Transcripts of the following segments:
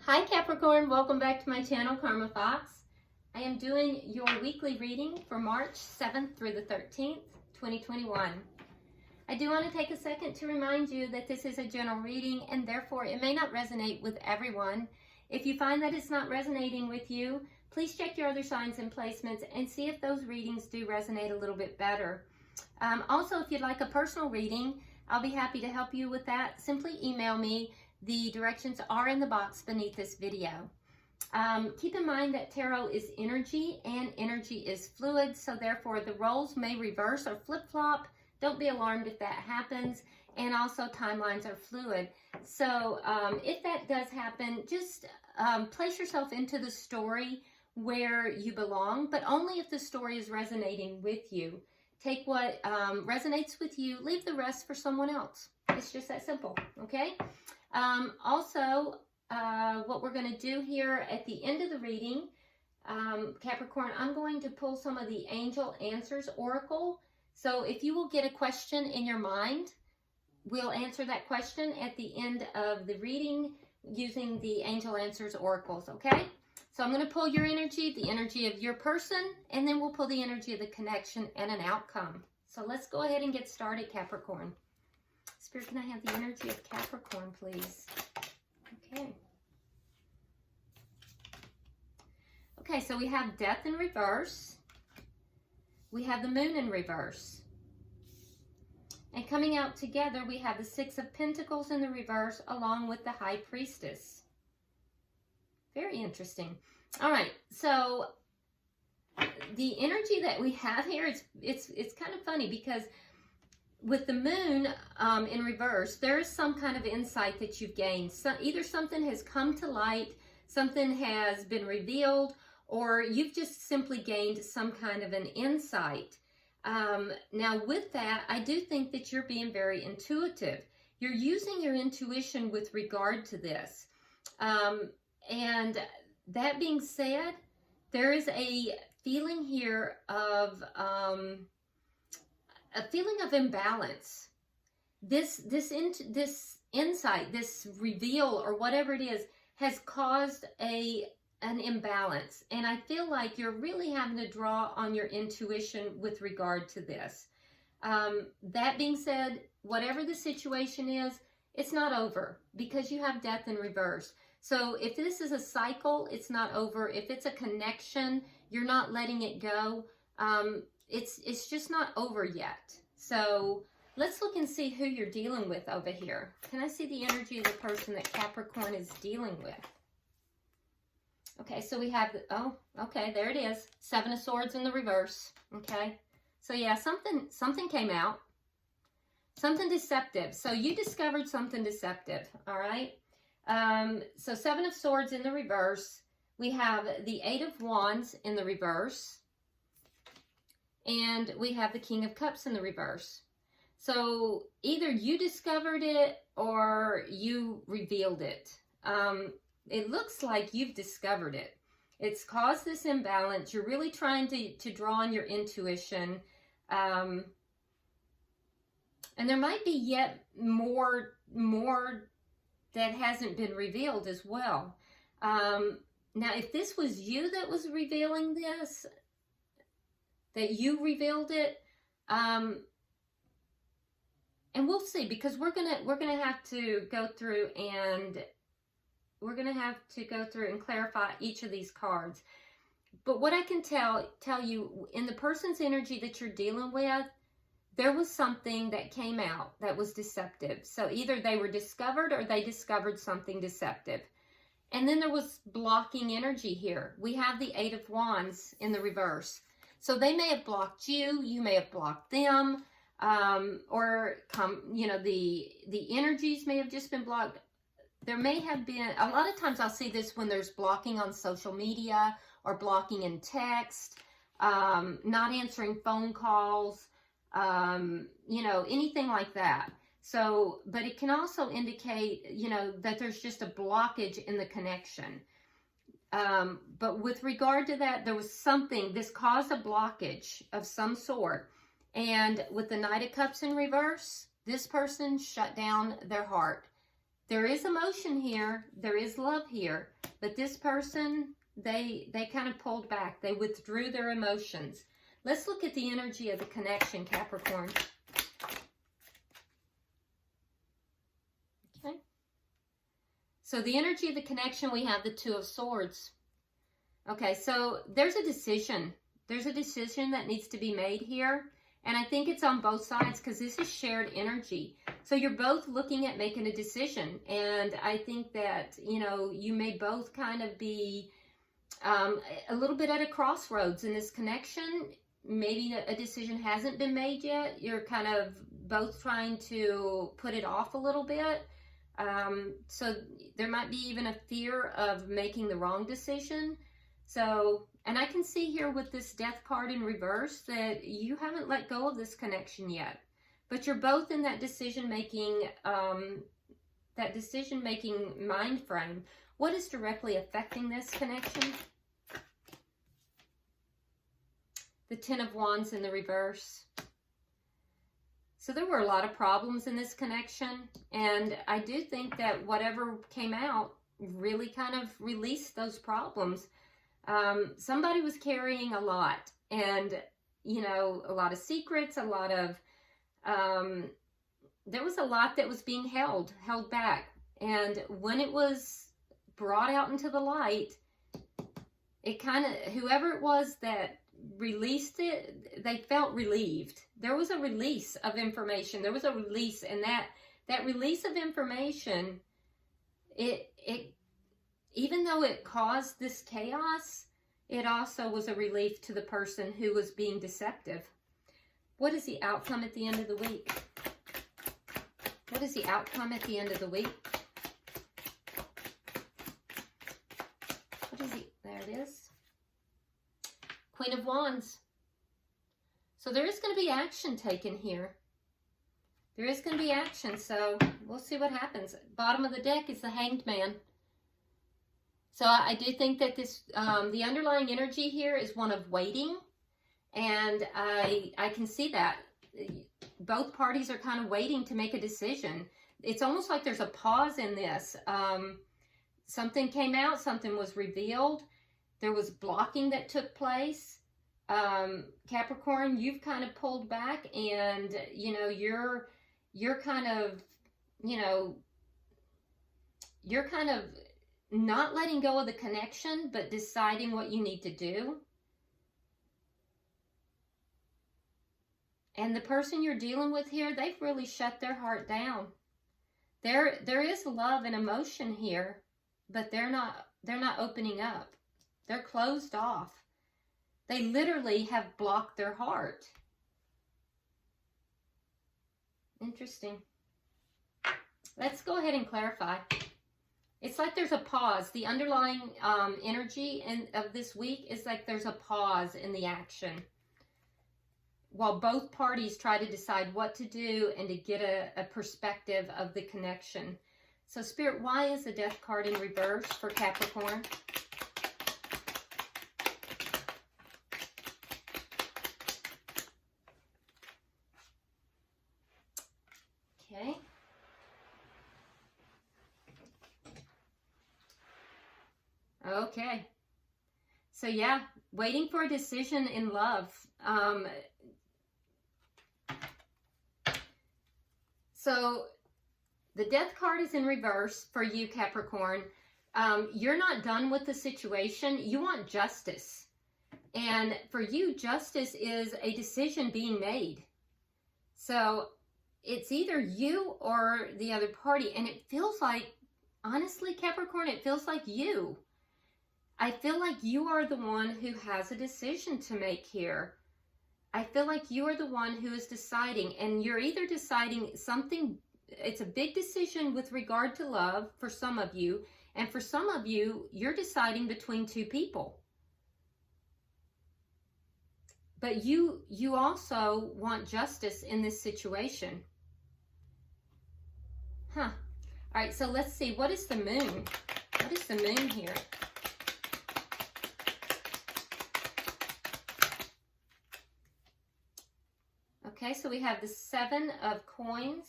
Hi Capricorn, welcome back to my channel, Karma Fox. I am doing your weekly reading for March 7th through the 13th, 2021. I do want to take a second to remind you that this is a general reading and therefore it may not resonate with everyone. If you find that it's not resonating with you, please check your other signs and placements and see if those readings do resonate a little bit better. Also, if you'd like a personal reading, I'll be happy to help you with that. Simply email me. The directions are in the box beneath this video. Keep in mind that tarot is energy and energy is fluid, so therefore the roles may reverse or flip-flop. Don't be alarmed if that happens. And also timelines are fluid. So if that does happen, just place yourself into the story where you belong, but only if the story is resonating with you. Take what resonates with you, leave the rest for someone else. It's just that simple, okay? What we're going to do here at the end of the reading, Capricorn, I'm going to pull some of the Angel Answers Oracle. So if you will get a question in your mind, we'll answer that question at the end of the reading using the Angel Answers Oracles, okay? So I'm going to pull your energy, the energy of your person, and then we'll pull the energy of the connection and an outcome. So let's go ahead and get started, Capricorn. Spirit, can I have the energy of Capricorn, please? Okay. Okay, so we have Death in reverse. We have the Moon in reverse. And coming out together, we have the Six of Pentacles in the reverse along with the High Priestess. Very interesting. All right, so the energy that we have here, it's kind of funny because with the Moon in reverse, there is some kind of insight that you've gained. So either something has come to light, something has been revealed, or you've just simply gained some kind of an insight. Now with that, I do think that you're being very intuitive. You're using your intuition with regard to this. And that being said, there is a feeling here of a feeling of imbalance. This insight, this reveal, or whatever it is, has caused an imbalance. And I feel like you're really having to draw on your intuition with regard to this. That being said, whatever the situation is, it's not over because you have Death in reverse. So if this is a cycle, it's not over. If it's a connection, you're not letting it go. It's just not over yet. So let's look and see who you're dealing with over here. Can I see the energy of the person that Capricorn is dealing with? Okay, so we have, okay, there it is. Seven of Swords in the reverse, okay? So yeah, something came out. Something deceptive. So you discovered something deceptive, all right? So Seven of Swords in the reverse. We have the Eight of Wands in the reverse. And we have the King of Cups in the reverse. So either you discovered it or you revealed it. It looks like you've discovered it. It's caused this imbalance. You're really trying to draw on your intuition. And there might be yet more that hasn't been revealed as well. Now, if this was you that was revealing this, that you revealed it, and we'll see, because we're gonna have to go through and clarify each of these cards. But what I can tell you, in the person's energy that you're dealing with, there was something that came out that was deceptive. So either they were discovered or they discovered something deceptive. And then there was blocking energy here. We have the Eight of Wands in the reverse. So they may have blocked you, you may have blocked them, the energies may have just been blocked. There may have been, a lot of times I'll see this when there's blocking on social media or blocking in text, not answering phone calls, anything like that. So, but it can also indicate, that there's just a blockage in the connection. But with regard to that, there was something, this caused a blockage of some sort. And with the Knight of Cups in reverse, this person shut down their heart. there is emotion here, there is love here, but this person, they kind of pulled back. They withdrew their emotions. Let's look at the energy of the connection, Capricorn. Okay. So the energy of the connection, we have the Two of Swords. Okay, so there's a decision. There's a decision that needs to be made here. And I think it's on both sides because this is shared energy. So you're both looking at making a decision. And I think that, you know, you may both kind of be a little bit at a crossroads in this connection. Maybe a decision hasn't been made yet. You're kind of both trying to put it off a little bit. So there might be even a fear of making the wrong decision. So, and I can see here with this Death card in reverse that you haven't let go of this connection yet. But you're both in that decision-making mind frame. What is directly affecting this connection? The Ten of Wands in the reverse. So there were a lot of problems in this connection. And I do think that whatever came out really kind of released those problems. Somebody was carrying a lot, and, you know, a lot of secrets, a lot of, there was a lot that was being held back. And when it was brought out into the light, it kind of, whoever it was that released it, they felt relieved. There was a release of information. There was a release, and that release of information, it even though it caused this chaos, it also was a relief to the person who was being deceptive. What is the outcome at the end of the week? What is the outcome at the end of the week? What is it? There it is. Queen of Wands. So there is going to be action taken here. There is going to be action, so we'll see what happens. Bottom of the deck is the Hanged Man. So I do think that this, the underlying energy here is one of waiting, and I can see that. Both parties are kind of waiting to make a decision. It's almost like there's a pause in this. Something came out, something was revealed, there was blocking that took place. Capricorn, you've kind of pulled back, and, you know, you're kind of, you know, you're kind of not letting go of the connection, but deciding what you need to do. And the person you're dealing with here, they've really shut their heart down. There is love and emotion here, but they're not opening up. They're closed off. They literally have blocked their heart. Interesting. Let's go ahead and clarify. It's like there's a pause. The underlying energy of this week is like there's a pause in the action, while both parties try to decide what to do and to get a perspective of the connection. So, Spirit, why is the Death card in reverse for Capricorn? Okay. Okay. So yeah, waiting for a decision in love. So the Death card is in reverse for you, Capricorn. You're not done with the situation. You want justice. And for you, justice is a decision being made. So it's either you or the other party. And it feels like, honestly, Capricorn, it feels like you. I feel like you are the one who has a decision to make here. I feel like you are the one who is deciding, and you're either deciding something, it's a big decision with regard to love for some of you, and for some of you, you're deciding between two people. But you also want justice in this situation. Huh. All right, so let's see. What is the moon? What is the moon here? Okay, so we have the Seven of Coins,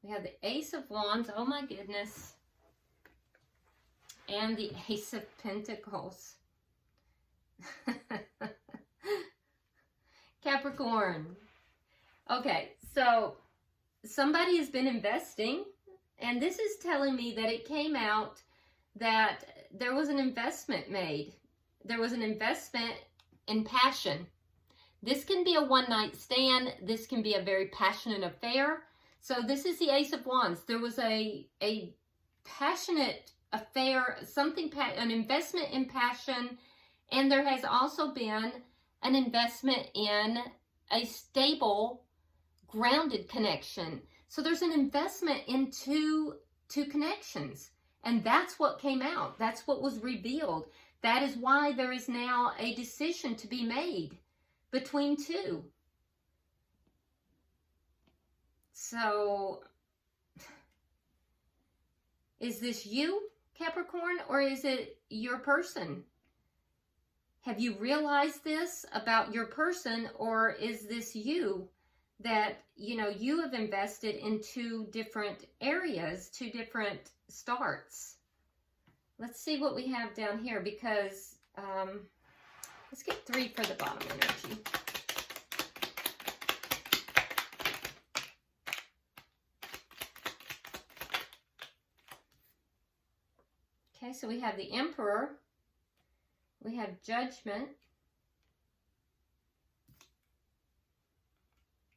We have the Ace of Wands. Oh my goodness. And the Ace of Pentacles. Capricorn. Okay, so somebody has been investing, and this is telling me that it came out that there was an investment made. There was an investment in passion. This can be a one-night stand. This can be a very passionate affair. So this is the Ace of Wands. There was a passionate affair, an investment in passion, and there has also been an investment in a stable, grounded connection. So there's an investment in two connections, and that's what came out. That's what was revealed. That is why there is now a decision to be made between two. So, is this you, Capricorn, or is it your person? Have you realized this about your person, or is this you that, you have invested in two different areas, two different starts? Let's see what we have down here, because let's get 3 for the bottom energy. Okay, so we have the Emperor, we have Judgment,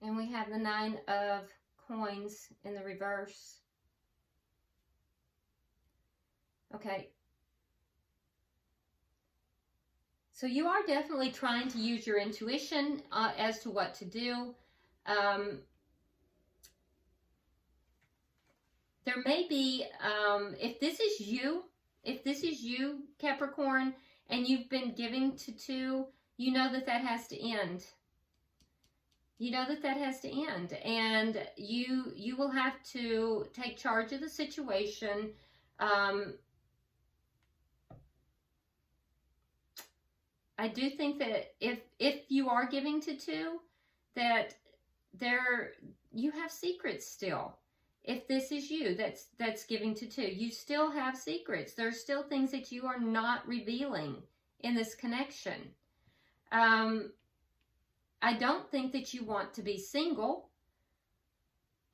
and we have the 9 of Coins in the reverse. Okay. So you are definitely trying to use your intuition as to what to do. There may be, if this is you, Capricorn, and you've been giving to two, you know that has to end. You know that has to end, and you will have to take charge of the situation. I do think that if you are giving to two, that you have secrets still. If this is you that's giving to two, you still have secrets. There's still things that you are not revealing in this connection. I don't think that you want to be single,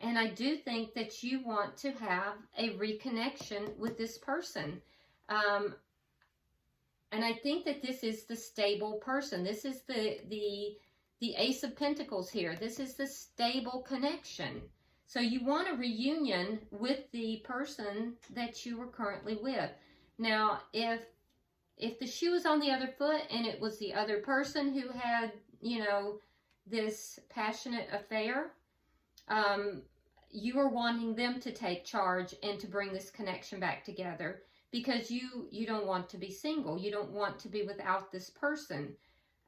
and I do think that you want to have a reconnection with this person. And I think that this is the stable person. This is the Ace of Pentacles here. This is the stable connection. So you want a reunion with the person that you were currently with. Now, if the shoe was on the other foot and it was the other person who had, this passionate affair, you are wanting them to take charge and to bring this connection back together, because you don't want to be single. You don't want to be without this person.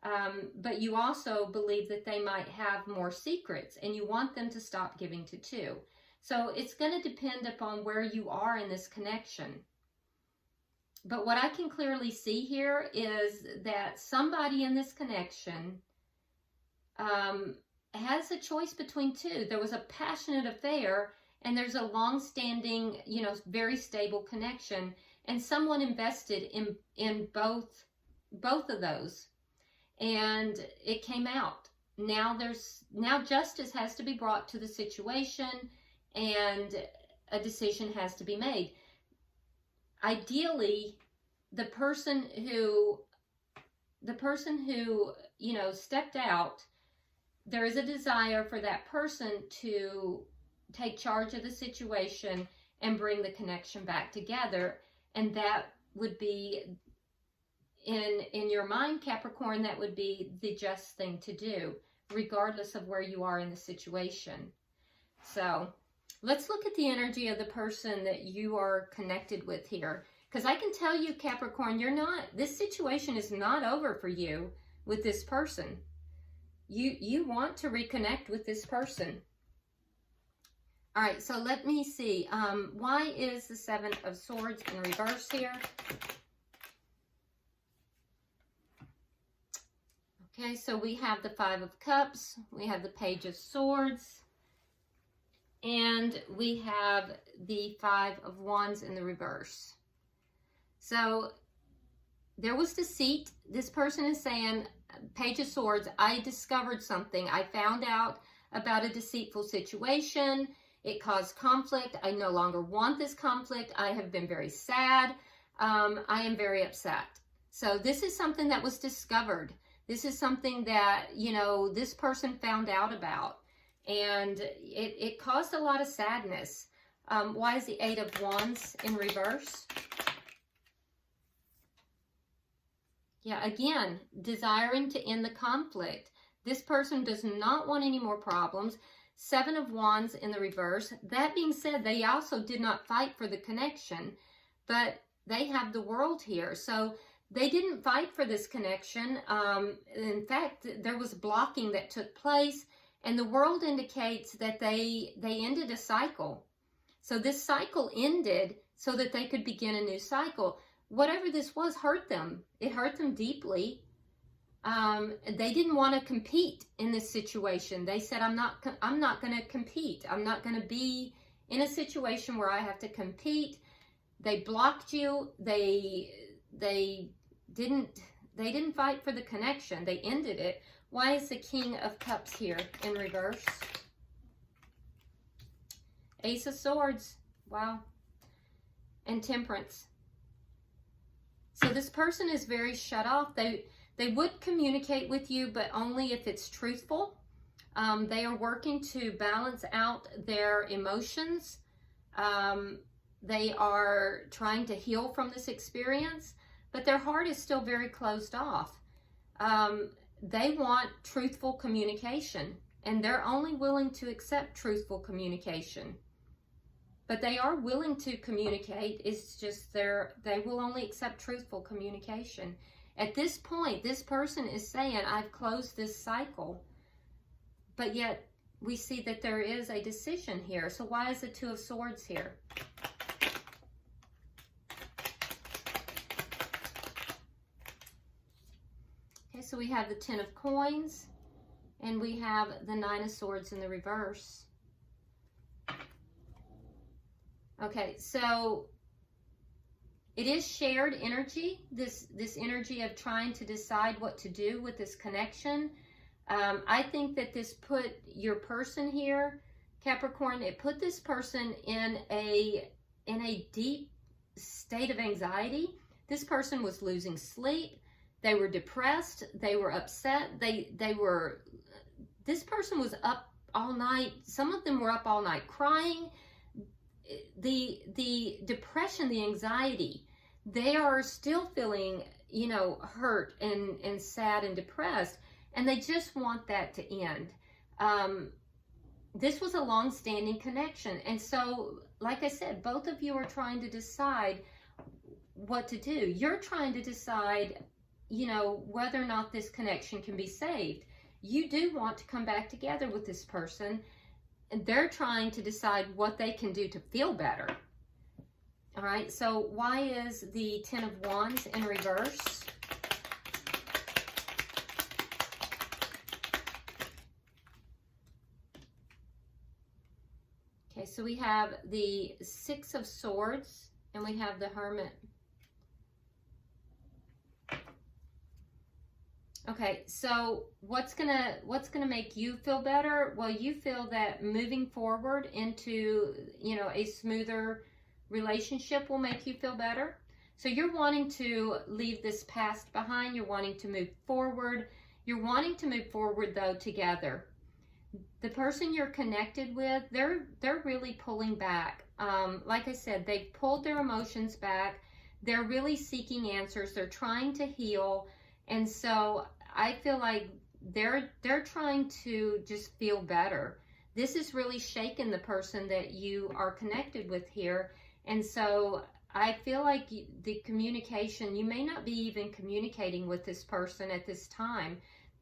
But you also believe that they might have more secrets, and you want them to stop giving to two. So it's going to depend upon where you are in this connection. But what I can clearly see here is that somebody in this connection has a choice between two. There was a passionate affair, and there's a long-standing, very stable connection, and someone invested in both of those. And it came out. Now justice has to be brought to the situation, and a decision has to be made. Ideally, the person who stepped out, there is a desire for that person to take charge of the situation and bring the connection back together, and that would be, in your mind, Capricorn, that would be the just thing to do, regardless of where you are in the situation. So let's look at the energy of the person that you are connected with here, because I can tell you, Capricorn, this situation is not over for you with this person. You want to reconnect with this person. All right, so let me see. Why is the 7 of Swords in reverse here? Okay, so we have the 5 of Cups. We have the Page of Swords. and we have the Five of Wands in the reverse. So there was deceit. This person is saying, Page of Swords, I discovered something. I found out about a deceitful situation. It caused conflict. I no longer want this conflict. I have been very sad. I am very upset. So this is something that was discovered. This is something that, you know, this person found out about. And it caused a lot of sadness. Why is the Eight of Wands in reverse? Yeah, again, desiring to end the conflict. This person does not want any more problems. Seven of Wands in the reverse. That being said, they also did not fight for the connection, but they have the World here. So they didn't fight for this connection. In fact, there was blocking that took place, and the World indicates that they ended a cycle. So this cycle ended so that they could begin a new cycle. Whatever this was hurt them. It hurt them deeply. They didn't want to compete in this situation. They said, I'm not going to compete. I'm not going to be in a situation where I have to compete. They blocked you. They didn't fight for the connection. They ended it. Why is the King of Cups here in reverse? Ace of Swords. Wow. And Temperance. So this person is very shut off. They would communicate with you, but only if it's truthful. They are working to balance out their emotions. They are trying to heal from this experience, but their heart is still very closed off. They want truthful communication, and they're only willing to accept truthful communication. But they are willing to communicate. It's just they will only accept truthful communication. At this point, this person is saying, I've closed this cycle. But yet, we see that there is a decision here. So why is the Two of Swords here? Okay, so we have the Ten of Coins, and we have the Nine of Swords in the reverse. Okay, so it is shared energy, this energy of trying to decide what to do with this connection. I think that this put your person here, Capricorn, it put this person in a deep state of anxiety. This person was losing sleep. They were depressed. They were upset. This person was up all night. Some of them were up all night crying. The depression, the anxiety, they are still feeling, you know, hurt and sad and depressed, and they just want that to end. This was a long-standing connection, and so, like I said, both of you are trying to decide what to do. You're trying to decide, you know, whether or not this connection can be saved. You do want to come back together with this person, and they're trying to decide what they can do to feel better. All right, so why is the Ten of Wands in reverse? Okay, so we have the Six of Swords, and we have the Hermit. Okay, so what's gonna make you feel better? Well, you feel that moving forward into, you know, a smoother relationship will make you feel better. So you're wanting to leave this past behind. You're wanting to move forward. You're wanting to move forward, though, together. The person you're connected with, they're really pulling back. Like I said, they've pulled their emotions back. They're really seeking answers. They're trying to heal. And so I feel like they're trying to just feel better. This is really shaken the person that you are connected with here. And so I feel like the communication, you may not be even communicating with this person at this time.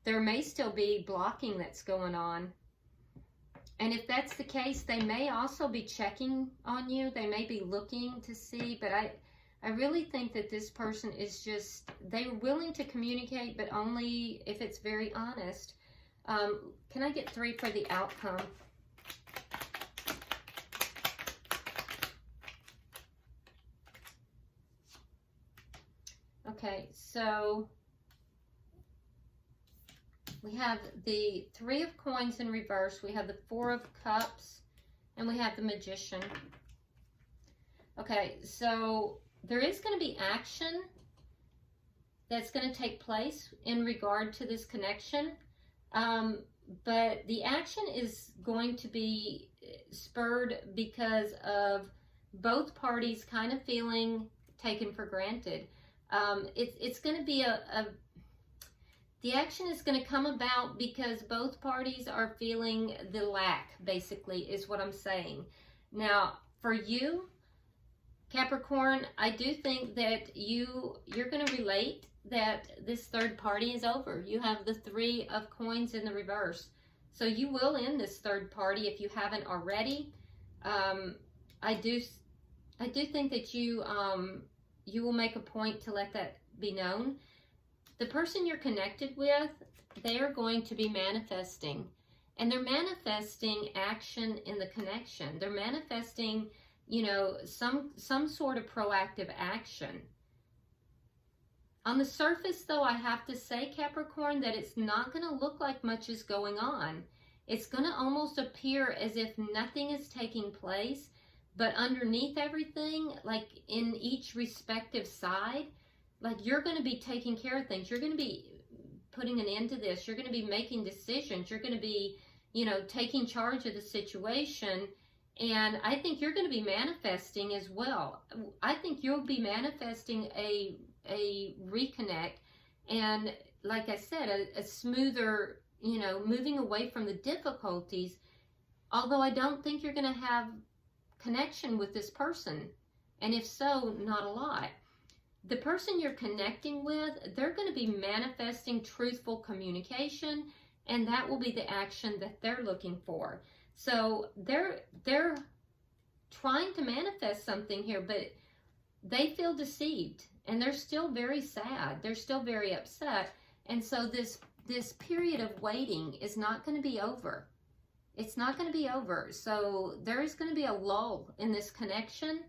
There may still be blocking that's going on. And if that's the case, they may also be checking on you. They may be looking to see, but I really think that this person is just, they're willing to communicate, but only if it's very honest. Can I get 3 for the outcome? Okay, so we have the Three of Coins in reverse, we have the Four of Cups, and we have the Magician. Okay, so there is going to be action that's going to take place in regard to this connection, but the action is going to be spurred because of both parties kind of feeling taken for granted. It's going to be the action is going to come about because both parties are feeling the lack, basically, is what I'm saying. Now, for you, Capricorn, I do think that you're going to relate that this third party is over. You have the Three of Coins in the reverse. So you will end this third party if you haven't already. I do think that you will make a point to let that be known. The person you're connected with, they are going to be manifesting. And they're manifesting action in the connection. They're manifesting, you know, some sort of proactive action. On the surface, though, I have to say, Capricorn, that it's not going to look like much is going on. It's going to almost appear as if nothing is taking place, but underneath everything, like in each respective side, like you're going to be taking care of things. You're going to be putting an end to this. You're going to be making decisions. You're going to be, you know, taking charge of the situation. And I think you're going to be manifesting as well. I think you'll be manifesting a reconnect, and like I said, a smoother, you know, moving away from the difficulties. Although I don't think you're going to have connection with this person, and if so, not a lot. The person you're connecting with, they're going to be manifesting truthful communication, and that will be the action that they're looking for. So they're trying to manifest something here, but they feel deceived, and they're still very sad. They're still very upset. And so this period of waiting is not going to be over. It's not going to be over. So there is going to be a lull in this connection.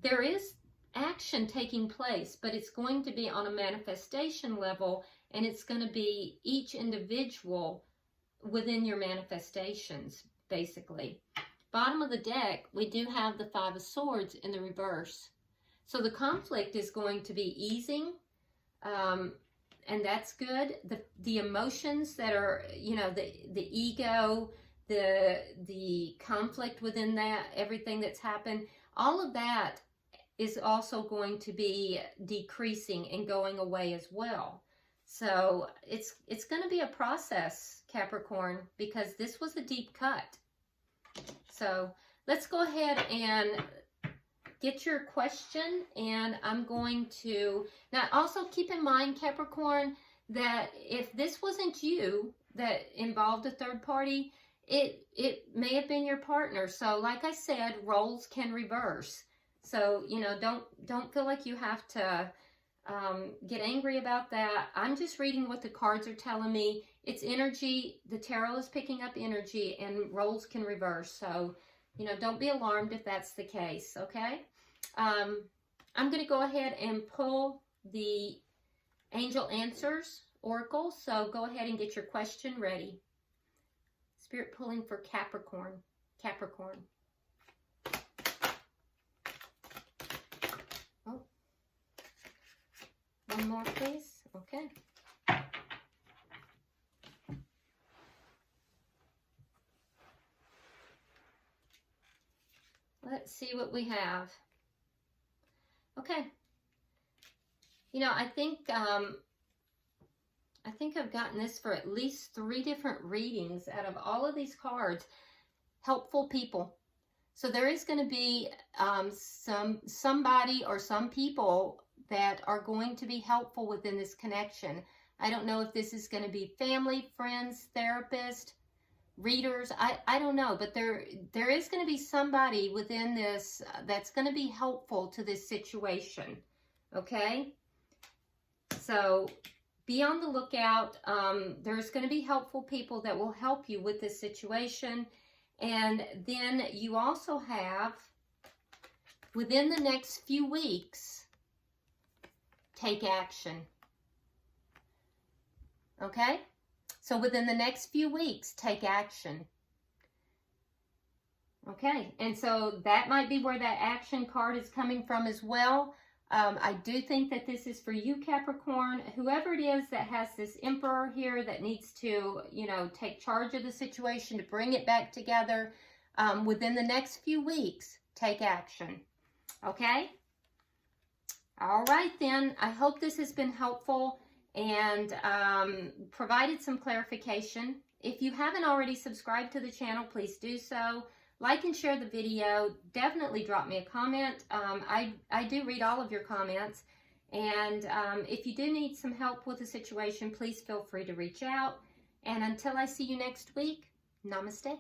There is action taking place, but it's going to be on a manifestation level, and it's going to be each individual within your manifestations, basically. Bottom of the deck, we do have the Five of Swords in the reverse. So the conflict is going to be easing, and that's good. The emotions that are, you know, the ego, the conflict within that, everything that's happened, all of that is also going to be decreasing and going away as well. So it's going to be a process, Capricorn, because this was a deep cut. So let's go ahead and get your question, and I'm going to, now also keep in mind, Capricorn, that if this wasn't you that involved a third party, it may have been your partner. So like I said, roles can reverse. So, you know, don't feel like you have to get angry about that. I'm just reading what the cards are telling me. It's energy. The tarot is picking up energy, and roles can reverse. So, you know, don't be alarmed if that's the case, okay? I'm going to go ahead and pull the Angel Answers Oracle. So go ahead and get your question ready. Spirit pulling for Capricorn. Capricorn. Oh. One more, please. Okay. Let's see what we have. Okay. You know, I think I've gotten this for at least 3 different readings out of all of these cards. Helpful people. So there is going to be somebody or some people that are going to be helpful within this connection. I don't know if this is going to be family, friends, therapist, readers. I don't know, but there is going to be somebody within this that's going to be helpful to this situation. Okay? So be on the lookout. There's going to be helpful people that will help you with this situation. And then you also have, within the next few weeks, take action. Okay? So within the next few weeks, take action. Okay, and so that might be where that action card is coming from as well. I do think that this is for you, Capricorn. Whoever it is that has this Emperor here that needs to, you know, take charge of the situation, to bring it back together, within the next few weeks, take action. Okay? All right, then. I hope this has been helpful and provided some clarification. If you haven't already subscribed to the channel, please do so. Like and share the video. Definitely drop me a comment. I do read all of your comments. And if you do need some help with the situation, please feel free to reach out. And until I see you next week, namaste.